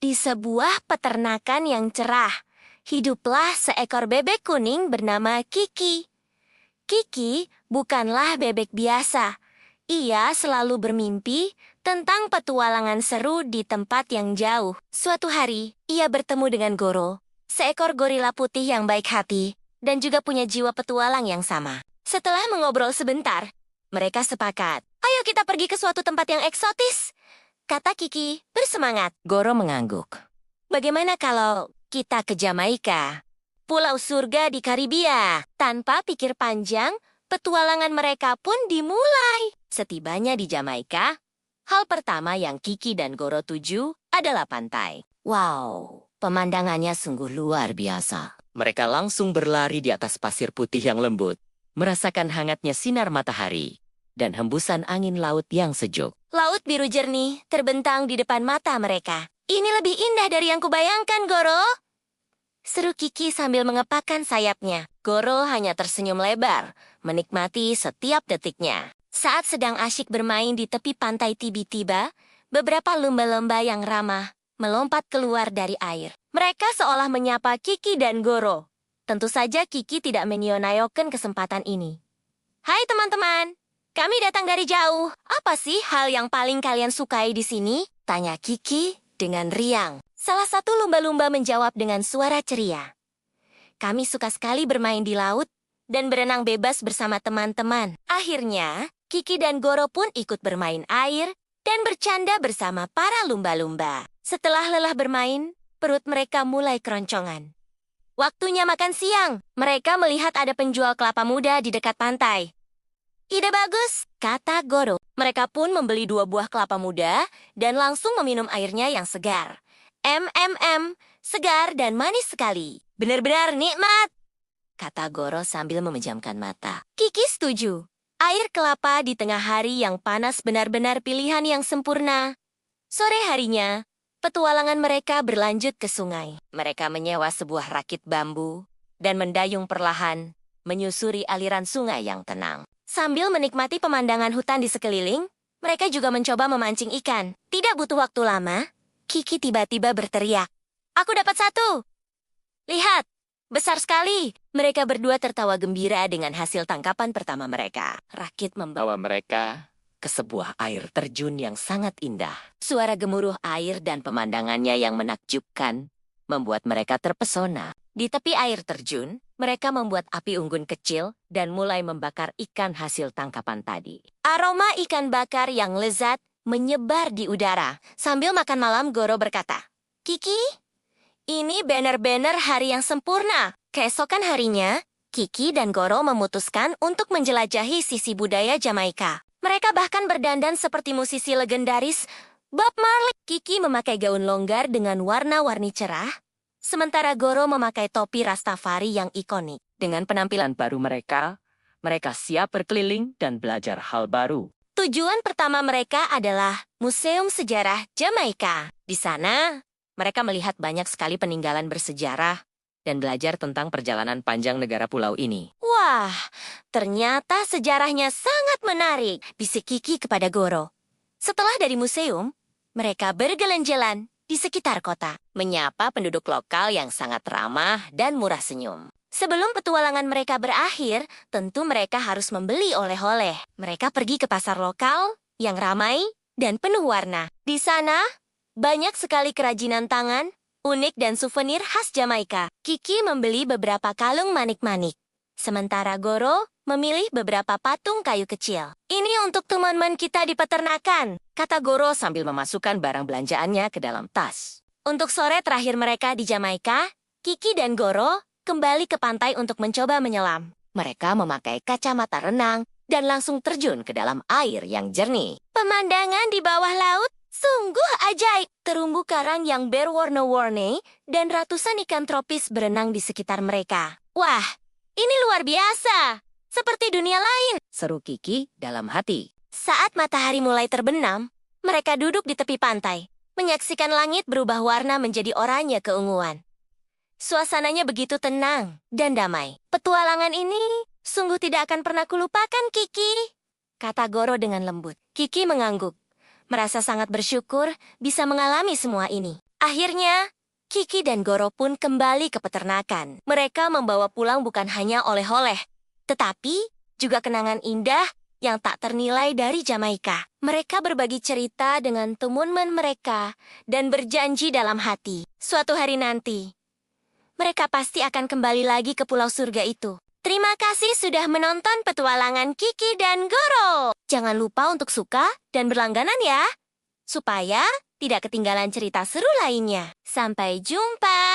Di sebuah peternakan yang cerah, hiduplah seekor bebek kuning bernama Kiki. Kiki bukanlah bebek biasa. Ia selalu bermimpi tentang petualangan seru di tempat yang jauh. Suatu hari, ia bertemu dengan Goro, seekor gorila putih yang baik hati dan juga punya jiwa petualang yang sama. Setelah mengobrol sebentar, mereka sepakat, "Ayo kita pergi ke suatu tempat yang eksotis," kata Kiki bersemangat. Goro mengangguk. "Bagaimana kalau kita ke Jamaika? Pulau surga di Karibia." Tanpa pikir panjang, petualangan mereka pun dimulai. Setibanya di Jamaika, hal pertama yang Kiki dan Goro tuju adalah pantai. Wow, pemandangannya sungguh luar biasa. Mereka langsung berlari di atas pasir putih yang lembut, merasakan hangatnya sinar matahari dan hembusan angin laut yang sejuk. Laut biru jernih terbentang di depan mata mereka. "Ini lebih indah dari yang kubayangkan, Goro," seru Kiki sambil mengepakkan sayapnya. Goro hanya tersenyum lebar, menikmati setiap detiknya. Saat sedang asyik bermain di tepi pantai, tiba-tiba, beberapa lumba-lumba yang ramah melompat keluar dari air. Mereka seolah menyapa Kiki dan Goro. Tentu saja Kiki tidak menyia-nyiakan kesempatan ini. "Hai teman-teman, kami datang dari jauh. Apa sih hal yang paling kalian sukai di sini?" tanya Kiki dengan riang. Salah satu lumba-lumba menjawab dengan suara ceria. "Kami suka sekali bermain di laut dan berenang bebas bersama teman-teman." Akhirnya, Kiki dan Goro pun ikut bermain air dan bercanda bersama para lumba-lumba. Setelah lelah bermain, perut mereka mulai keroncongan. Waktunya makan siang. Mereka melihat ada penjual kelapa muda di dekat pantai. "Ide bagus," kata Goro. Mereka pun membeli 2 buah kelapa muda dan langsung meminum airnya yang segar. Segar dan manis sekali. "Benar-benar nikmat," kata Goro sambil memejamkan mata. Kiki setuju. Air kelapa di tengah hari yang panas benar-benar pilihan yang sempurna. Sore harinya, petualangan mereka berlanjut ke sungai. Mereka menyewa sebuah rakit bambu dan mendayung perlahan, menyusuri aliran sungai yang tenang. Sambil menikmati pemandangan hutan di sekeliling, mereka juga mencoba memancing ikan. Tidak butuh waktu lama, Kiki tiba-tiba berteriak, "Aku dapat 1! Lihat, besar sekali!" Mereka berdua tertawa gembira dengan hasil tangkapan pertama mereka. Rakit membawa mereka ke sebuah air terjun yang sangat indah. Suara gemuruh air dan pemandangannya yang menakjubkan membuat mereka terpesona. Di tepi air terjun, mereka membuat api unggun kecil dan mulai membakar ikan hasil tangkapan tadi. Aroma ikan bakar yang lezat menyebar di udara. Sambil makan malam, Goro berkata, "Kiki, ini benar-benar hari yang sempurna." Keesokan harinya, Kiki dan Goro memutuskan untuk menjelajahi sisi budaya Jamaika. Mereka bahkan berdandan seperti musisi legendaris Bob Marley. Kiki memakai gaun longgar dengan warna-warni cerah, sementara Goro memakai topi Rastafari yang ikonik. Dengan penampilan baru mereka siap berkeliling dan belajar hal baru. Tujuan pertama mereka adalah Museum Sejarah Jamaika. Di sana, mereka melihat banyak sekali peninggalan bersejarah dan belajar tentang perjalanan panjang negara pulau ini. "Wah, ternyata sejarahnya sangat menarik," bisik Kiki kepada Goro. Setelah dari museum, mereka berjalan-jalan di sekitar kota, menyapa penduduk lokal yang sangat ramah dan murah senyum. Sebelum petualangan mereka berakhir, tentu mereka harus membeli oleh-oleh. Mereka pergi ke pasar lokal yang ramai dan penuh warna. Di sana, banyak sekali kerajinan tangan, unik dan souvenir khas Jamaika. Kiki membeli beberapa kalung manik-manik, sementara Goro memilih beberapa patung kayu kecil. "Ini untuk teman-teman kita di peternakan," kata Goro sambil memasukkan barang belanjaannya ke dalam tas. Untuk sore terakhir mereka di Jamaika, Kiki dan Goro kembali ke pantai untuk mencoba menyelam. Mereka memakai kacamata renang dan langsung terjun ke dalam air yang jernih. Pemandangan di bawah laut sungguh ajaib. Terumbu karang yang berwarna-warni dan ratusan ikan tropis berenang di sekitar mereka. "Wah, ini luar biasa! Seperti dunia lain," seru Kiki dalam hati. Saat matahari mulai terbenam, mereka duduk di tepi pantai, menyaksikan langit berubah warna menjadi oranye keunguan. Suasananya begitu tenang dan damai. "Petualangan ini sungguh tidak akan pernah kulupakan, Kiki," kata Goro dengan lembut. Kiki mengangguk, merasa sangat bersyukur bisa mengalami semua ini. Akhirnya, Kiki dan Goro pun kembali ke peternakan. Mereka membawa pulang bukan hanya oleh-oleh, tetapi juga kenangan indah yang tak ternilai dari Jamaika. Mereka berbagi cerita dengan teman-teman mereka dan berjanji dalam hati, suatu hari nanti, mereka pasti akan kembali lagi ke Pulau Surga itu. Terima kasih sudah menonton petualangan Kiki dan Goro. Jangan lupa untuk suka dan berlangganan ya, supaya tidak ketinggalan cerita seru lainnya. Sampai jumpa!